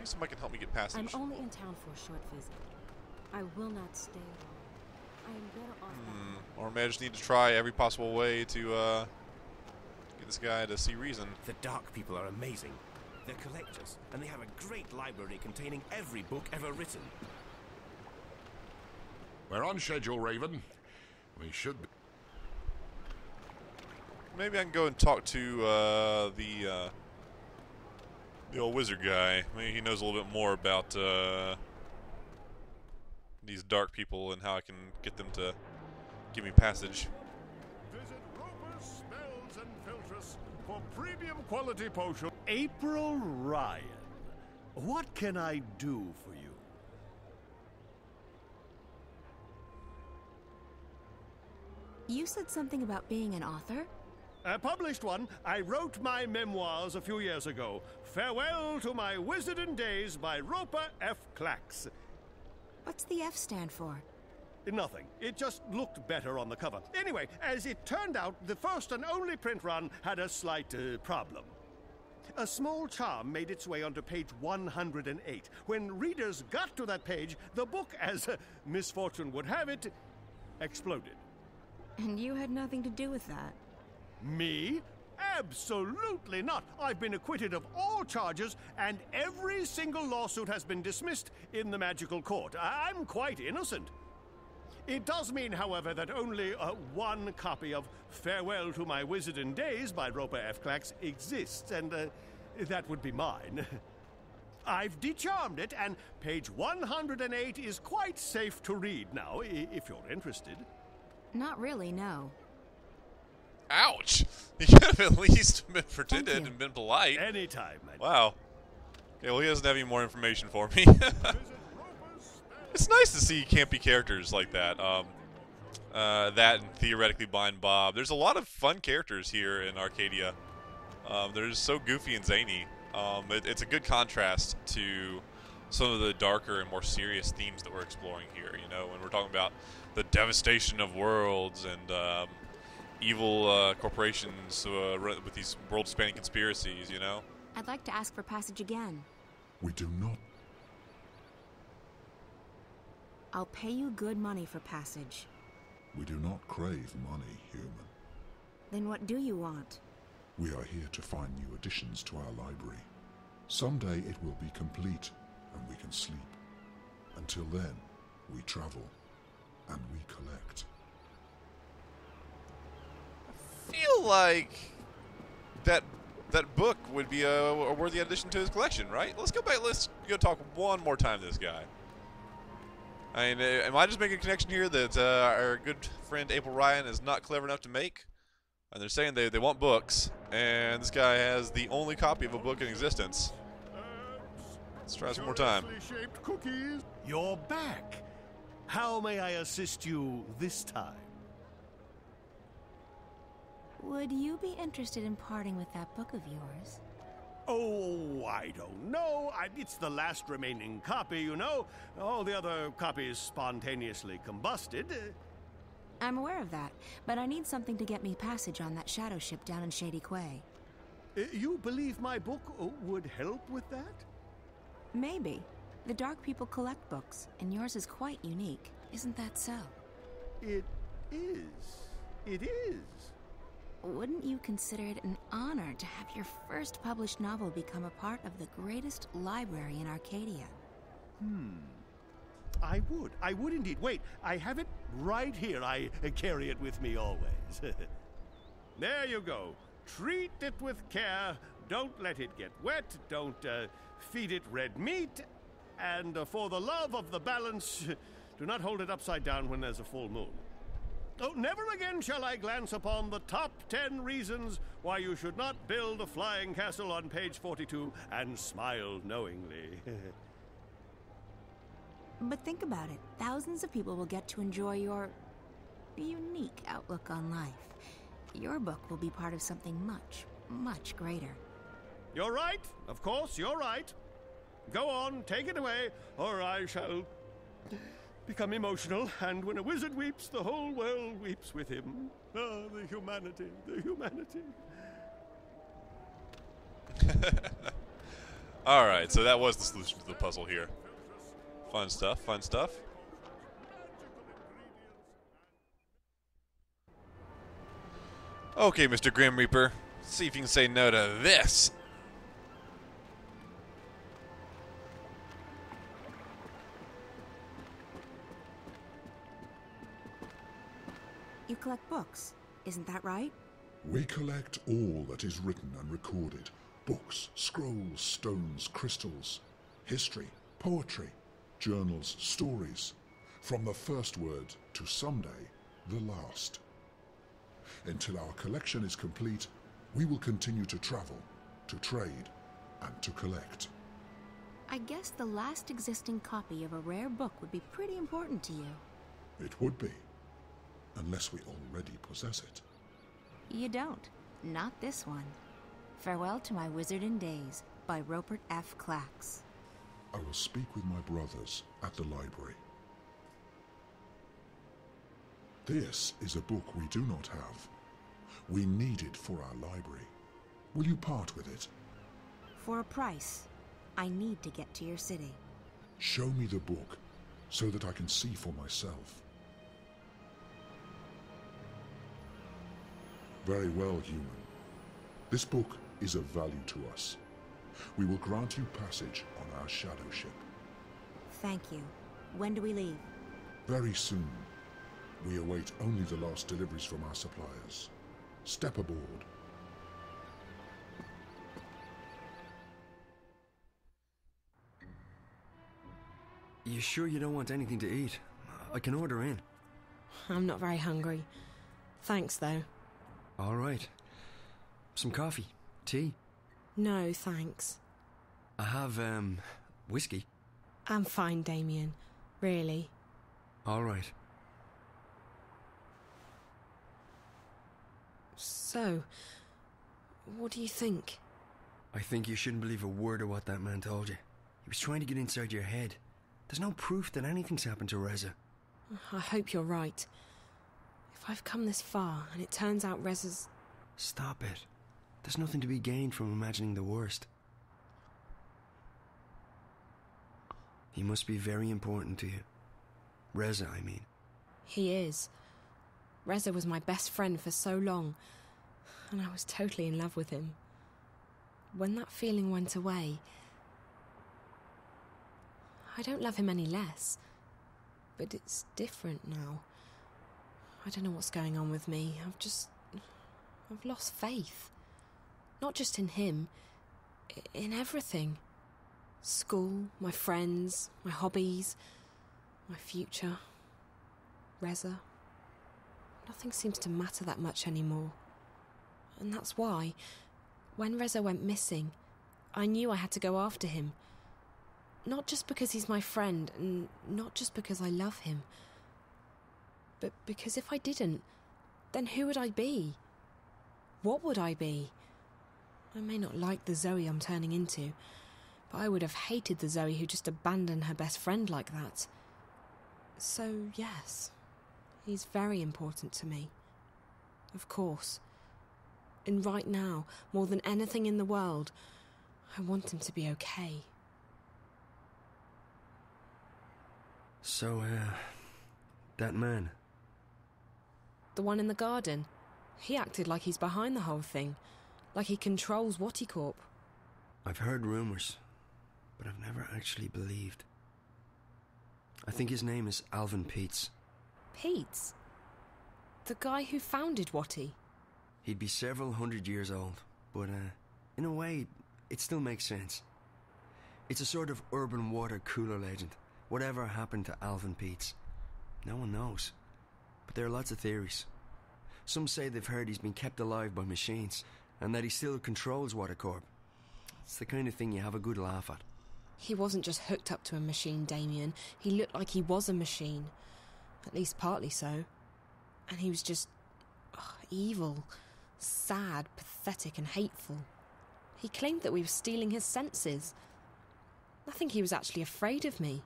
Maybe somebody can help me get passage. I'm only in town for a short visit. I will not stay long. I am better off Or maybe I just need to try every possible way to get this guy to see reason. The Dark People are amazing. They're collectors, and they have a great library containing every book ever written. We're on schedule, Raven. We should be. Maybe I can go and talk to the old wizard guy. Maybe he knows a little bit more about these dark people and how I can get them to give me passage. Visit Roper's Spells and Filtress for premium quality potion. April Ryan, what can I do for you? You said something about being an author? I published one. I wrote my memoirs a few years ago. Farewell to My Wizarding Days by Roper F. Clax. What's the F stand for? Nothing. It just looked better on the cover. Anyway, as it turned out, the first and only print run had a slight problem. A small charm made its way onto page 108. When readers got to that page, the book, as misfortune would have it, exploded. And you had nothing to do with that. Me? Absolutely not. I've been acquitted of all charges, and every single lawsuit has been dismissed in the magical court. I'm quite innocent. It does mean, however, that only one copy of Farewell to My Wizarding Days by Roper F. Clax exists, and that would be mine. I've decharmed it, and page 108 is quite safe to read now, if you're interested. Not really, no. Ouch! He could have at least been pretended and been polite. Anytime, man. Wow. Okay, well, he doesn't have any more information for me. It's nice to see campy characters like that. That and theoretically Blind Bob. There's a lot of fun characters here in Arcadia. They're just so goofy and zany. It's a good contrast to some of the darker and more serious themes that we're exploring here. You know, when we're talking about the devastation of worlds and evil corporations with these world-spanning conspiracies. You know. I'd like to ask for passage again. We do not. I'll pay you good money for passage. We do not crave money, human. Then what do you want? We are here to find new additions to our library. Someday it will be complete, and we can sleep. Until then, we travel, and we collect. I feel like that book would be a worthy addition to his collection, right? Let's go back. Let's go talk one more time to this guy. I mean, am I just making a connection here that our good friend April Ryan is not clever enough to make? And they're saying they want books, and this guy has the only copy of a book in existence. Let's try this one more time. Shaped cookies. You're back. How may I assist you this time? Would you be interested in parting with that book of yours? Oh, I don't know. It's the last remaining copy, you know. All the other copies spontaneously combusted. I'm aware of that, but I need something to get me passage on that shadow ship down in Shady Quay. You believe my book would help with that? Maybe. The Dark People collect books, and yours is quite unique. Isn't that so? It is. It is. Wouldn't you consider it an honor to have your first published novel become a part of the greatest library in Arcadia? I would. I would indeed. Wait, I have it right here. I carry it with me always. There you go. Treat it with care. Don't let it get wet. Don't feed it red meat. And for the love of the balance, do not hold it upside down when there's a full moon. Oh, never again shall I glance upon the top 10 reasons why you should not build a flying castle on page 42 and smile knowingly. But think about it. Thousands of people will get to enjoy your unique outlook on life. Your book will be part of something much, much greater. You're right. Of course, you're right. Go on, take it away, or I shall become emotional, and when a wizard weeps, the whole world weeps with him. Ah, the humanity, the humanity. Alright, so that was the solution to the puzzle here. Fun stuff, fun stuff. Okay, Mr. Grim Reaper. See if you can say no to this. You collect books, isn't that right? We collect all that is written and recorded. Books, scrolls, stones, crystals, history, poetry, journals, stories. From the first word to someday, the last. Until our collection is complete, we will continue to travel, to trade, and to collect. I guess the last existing copy of a rare book would be pretty important to you. It would be, unless we already possess it. You don't. Not this one. Farewell to My Wizarding Days by Rupert F. Clacks. I will speak with my brothers at the library. This is a book we do not have. We need it for our library. Will you part with it? For a price. I need to get to your city. Show me the book, so that I can see for myself. Very well, human. This book is of value to us. We will grant you passage on our shadow ship. Thank you. When do we leave? Very soon. We await only the last deliveries from our suppliers. Step aboard. You sure you don't want anything to eat? I can order in. I'm not very hungry. Thanks, though. All right. Some coffee? Tea? No, thanks. I have, whiskey. I'm fine, Damien. Really. All right. So, what do you think? I think you shouldn't believe a word of what that man told you. He was trying to get inside your head. There's no proof that anything's happened to Reza. I hope you're right. If I've come this far and it turns out Reza's... Stop it. There's nothing to be gained from imagining the worst. He must be very important to you. Reza, I mean. He is. Reza was my best friend for so long, and I was totally in love with him. When that feeling went away, I don't love him any less, but it's different now. I don't know what's going on with me. I've lost faith. Not just in him, in everything. School, my friends, my hobbies, my future, Reza. Nothing seems to matter that much anymore. And that's why, when Reza went missing, I knew I had to go after him. Not just because he's my friend, and not just because I love him, but because if I didn't, then who would I be? What would I be? I may not like the Zoe I'm turning into, but I would have hated the Zoe who just abandoned her best friend like that. So, yes, he's very important to me. Of course. And right now, more than anything in the world, I want him to be okay. So, that man. The one in the garden. He acted like he's behind the whole thing. Like he controls Waticorp. I've heard rumours, but I've never actually believed. I think his name is Alvin Peets. Peets? The guy who founded Wati? He'd be several hundred years old, but, in a way, it still makes sense. It's a sort of urban water cooler legend. Whatever happened to Alvin Peets? No one knows. But there are lots of theories. Some say they've heard he's been kept alive by machines, and that he still controls Waticorp. It's the kind of thing you have a good laugh at. He wasn't just hooked up to a machine, Damien. He looked like he was a machine. At least partly so. And he was just... evil. Sad, pathetic and hateful. He claimed that we were stealing his senses. I think he was actually afraid of me.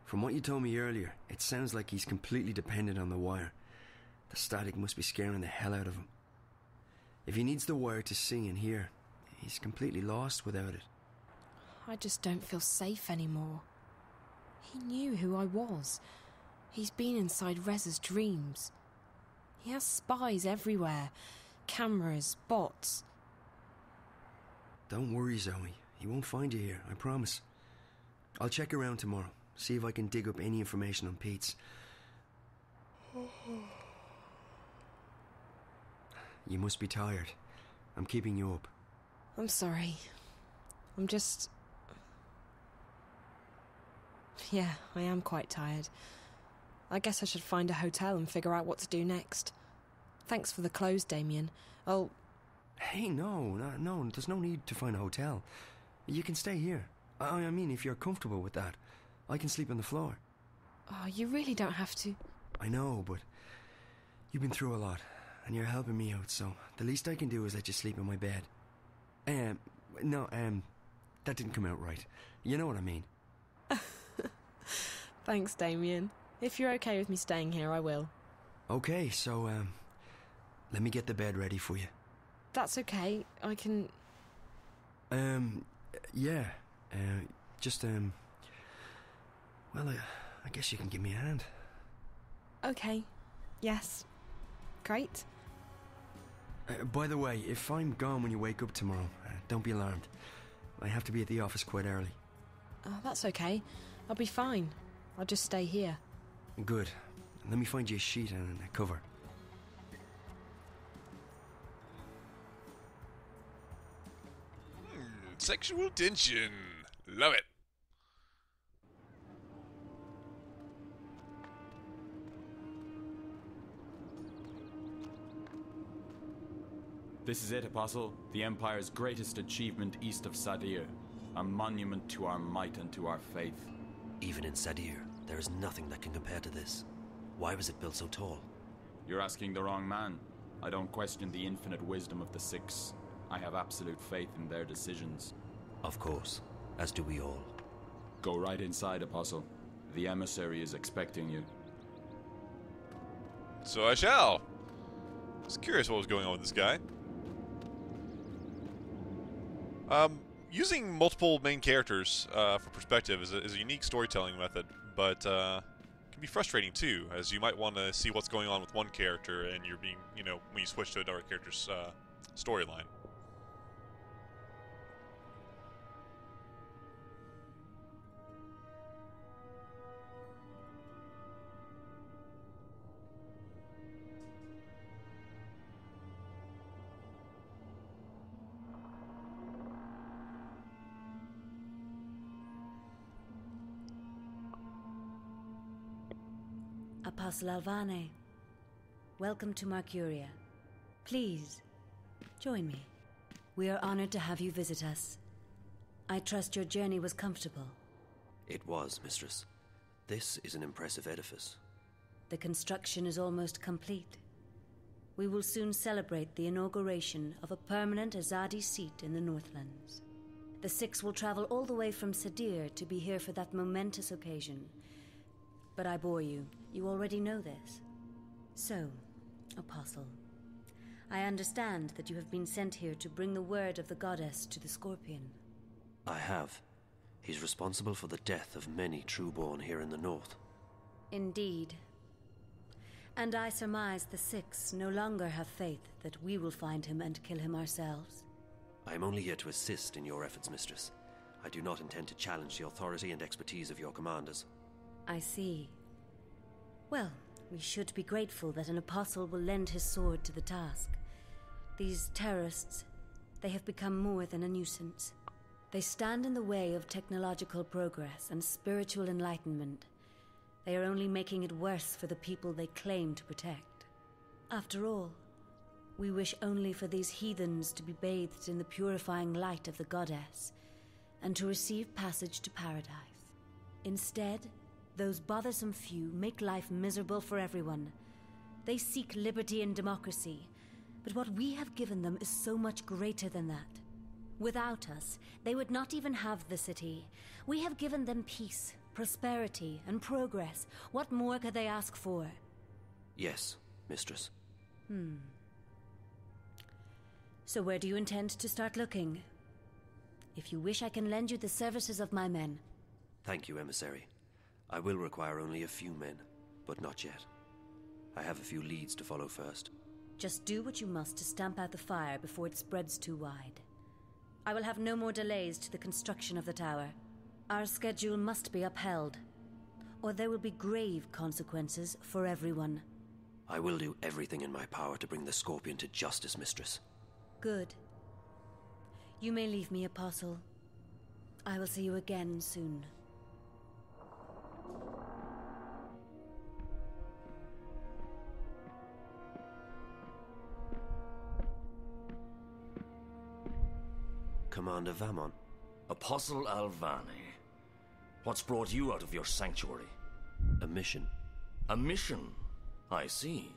From what you told me earlier, it sounds like he's completely dependent on the wire. The static must be scaring the hell out of him. If he needs the wire to see and hear, he's completely lost without it. I just don't feel safe anymore. He knew who I was. He's been inside Reza's dreams. He has spies everywhere. Cameras, bots. Don't worry, Zoe. He won't find you here, I promise. I'll check around tomorrow, see if I can dig up any information on Pete's. You must be tired. I'm keeping you up. I'm sorry. Yeah, I am quite tired. I guess I should find a hotel and figure out what to do next. Thanks for the clothes, Damien. Hey, no, there's no need to find a hotel. You can stay here. I mean, if you're comfortable with that, I can sleep on the floor. Oh, you really don't have to. I know, but you've been through a lot, and you're helping me out, so the least I can do is let you sleep in my bed. That didn't come out right. You know what I mean. Thanks, Damien. If you're okay with me staying here, I will. Okay, so, let me get the bed ready for you. That's okay. I can... Yeah. Well, I guess you can give me a hand. Okay. Yes. Great. By the way, if I'm gone when you wake up tomorrow, don't be alarmed. I have to be at the office quite early. That's okay. I'll be fine. I'll just stay here. Good. Let me find you a sheet and a cover. Sexual tension. Love it. This is it, Apostle. The Empire's greatest achievement east of Sadir. A monument to our might and to our faith. Even in Sadir, there is nothing that can compare to this. Why was it built so tall? You're asking the wrong man. I don't question the infinite wisdom of the Six. I have absolute faith in their decisions. Of course, as do we all. Go right inside, Apostle. The emissary is expecting you. So I shall. I was curious what was going on with this guy. Using multiple main characters for perspective is a unique storytelling method, but can be frustrating too, as you might want to see what's going on with one character and you're being, when you switch to another character's storyline. Apostle Alvane, welcome to Mercuria. Please, join me. We are honored to have you visit us. I trust your journey was comfortable. It was, Mistress. This is an impressive edifice. The construction is almost complete. We will soon celebrate the inauguration of a permanent Azadi seat in the Northlands. The Six will travel all the way from Sadir to be here for that momentous occasion. But I bore you. You already know this. So, Apostle, I understand that you have been sent here to bring the word of the goddess to the Scorpion. I have. He's responsible for the death of many trueborn here in the north. Indeed. And I surmise the Six no longer have faith that we will find him and kill him ourselves. I am only here to assist in your efforts, Mistress. I do not intend to challenge the authority and expertise of your commanders. I see. Well, we should be grateful that an apostle will lend his sword to the task. These terrorists, they have become more than a nuisance. They stand in the way of technological progress and spiritual enlightenment. They are only making it worse for the people they claim to protect. After all, we wish only for these heathens to be bathed in the purifying light of the goddess, and to receive passage to paradise. Instead, those bothersome few make life miserable for everyone. They seek liberty and democracy, but what we have given them is so much greater than that. Without us, they would not even have the city. We have given them peace, prosperity, and progress. What more could they ask for? Yes, Mistress. So where do you intend to start looking? If you wish, I can lend you the services of my men. Thank you, emissary. I will require only a few men, but not yet. I have a few leads to follow first. Just do what you must to stamp out the fire before it spreads too wide. I will have no more delays to the construction of the tower. Our schedule must be upheld, or there will be grave consequences for everyone. I will do everything in my power to bring the Scorpion to justice, mistress. Good. You may leave me, Apostle. I will see you again soon. Commander Vamon. Apostle Alvane. What's brought you out of your sanctuary? A mission. A mission? I see.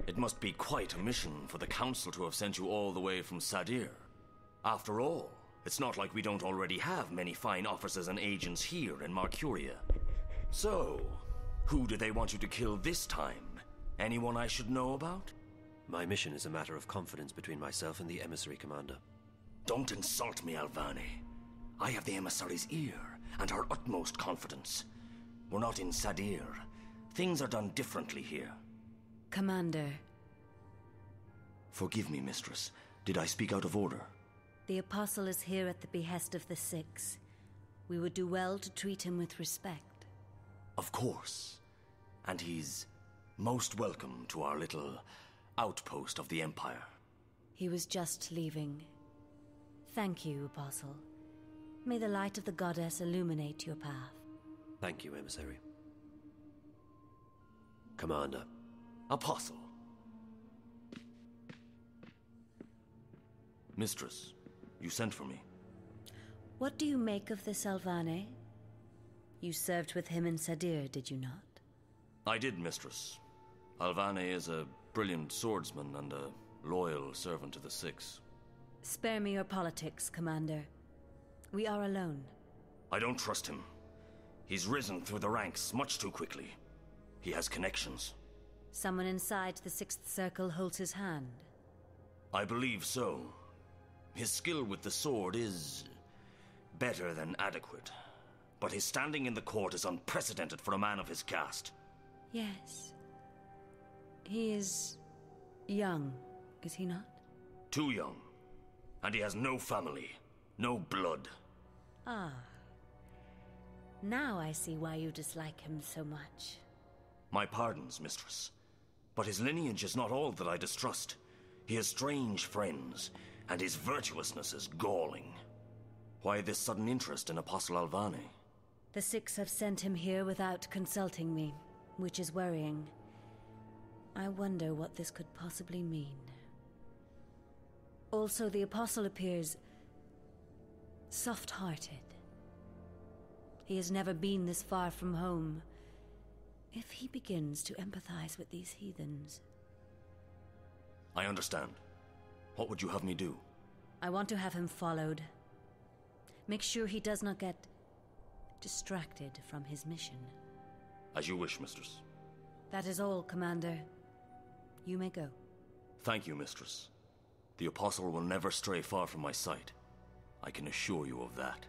It must be quite a mission for the Council to have sent you all the way from Sadir. After all, it's not like we don't already have many fine officers and agents here in Marcuria. So, who do they want you to kill this time? Anyone I should know about? My mission is a matter of confidence between myself and the emissary, Commander. Don't insult me, Alvane. I have the emissary's ear and her utmost confidence. We're not in Sadir. Things are done differently here. Commander. Forgive me, mistress. Did I speak out of order? The Apostle is here at the behest of the Six. We would do well to treat him with respect. Of course. And he's most welcome to our little outpost of the Empire. He was just leaving. Thank you, Apostle. May the light of the goddess illuminate your path. Thank you, emissary. Commander. Apostle. Mistress, you sent for me. What do you make of this Alvane? You served with him in Sadir, did you not? I did, mistress. Alvane is a brilliant swordsman and a loyal servant to the Six. Spare me your politics, Commander. We are alone. I don't trust him. He's risen through the ranks much too quickly. He has connections. Someone inside the Sixth Circle holds his hand. I believe so. His skill with the sword is better than adequate. But his standing in the court is unprecedented for a man of his caste. Yes. He is young, is he not? Too young. And he has no family, no blood. Ah. Now I see why you dislike him so much. My pardons, mistress. But his lineage is not all that I distrust. He has strange friends, and his virtuousness is galling. Why this sudden interest in Apostle Alvane? The Six have sent him here without consulting me, which is worrying. I wonder what this could possibly mean. Also, the Apostle appears soft-hearted. He has never been this far from home. If he begins to empathize with these heathens... I understand. What would you have me do? I want to have him followed. Make sure he does not get distracted from his mission. As you wish, mistress. That is all, Commander. You may go. Thank you, mistress. The Apostle will never stray far from my sight. I can assure you of that.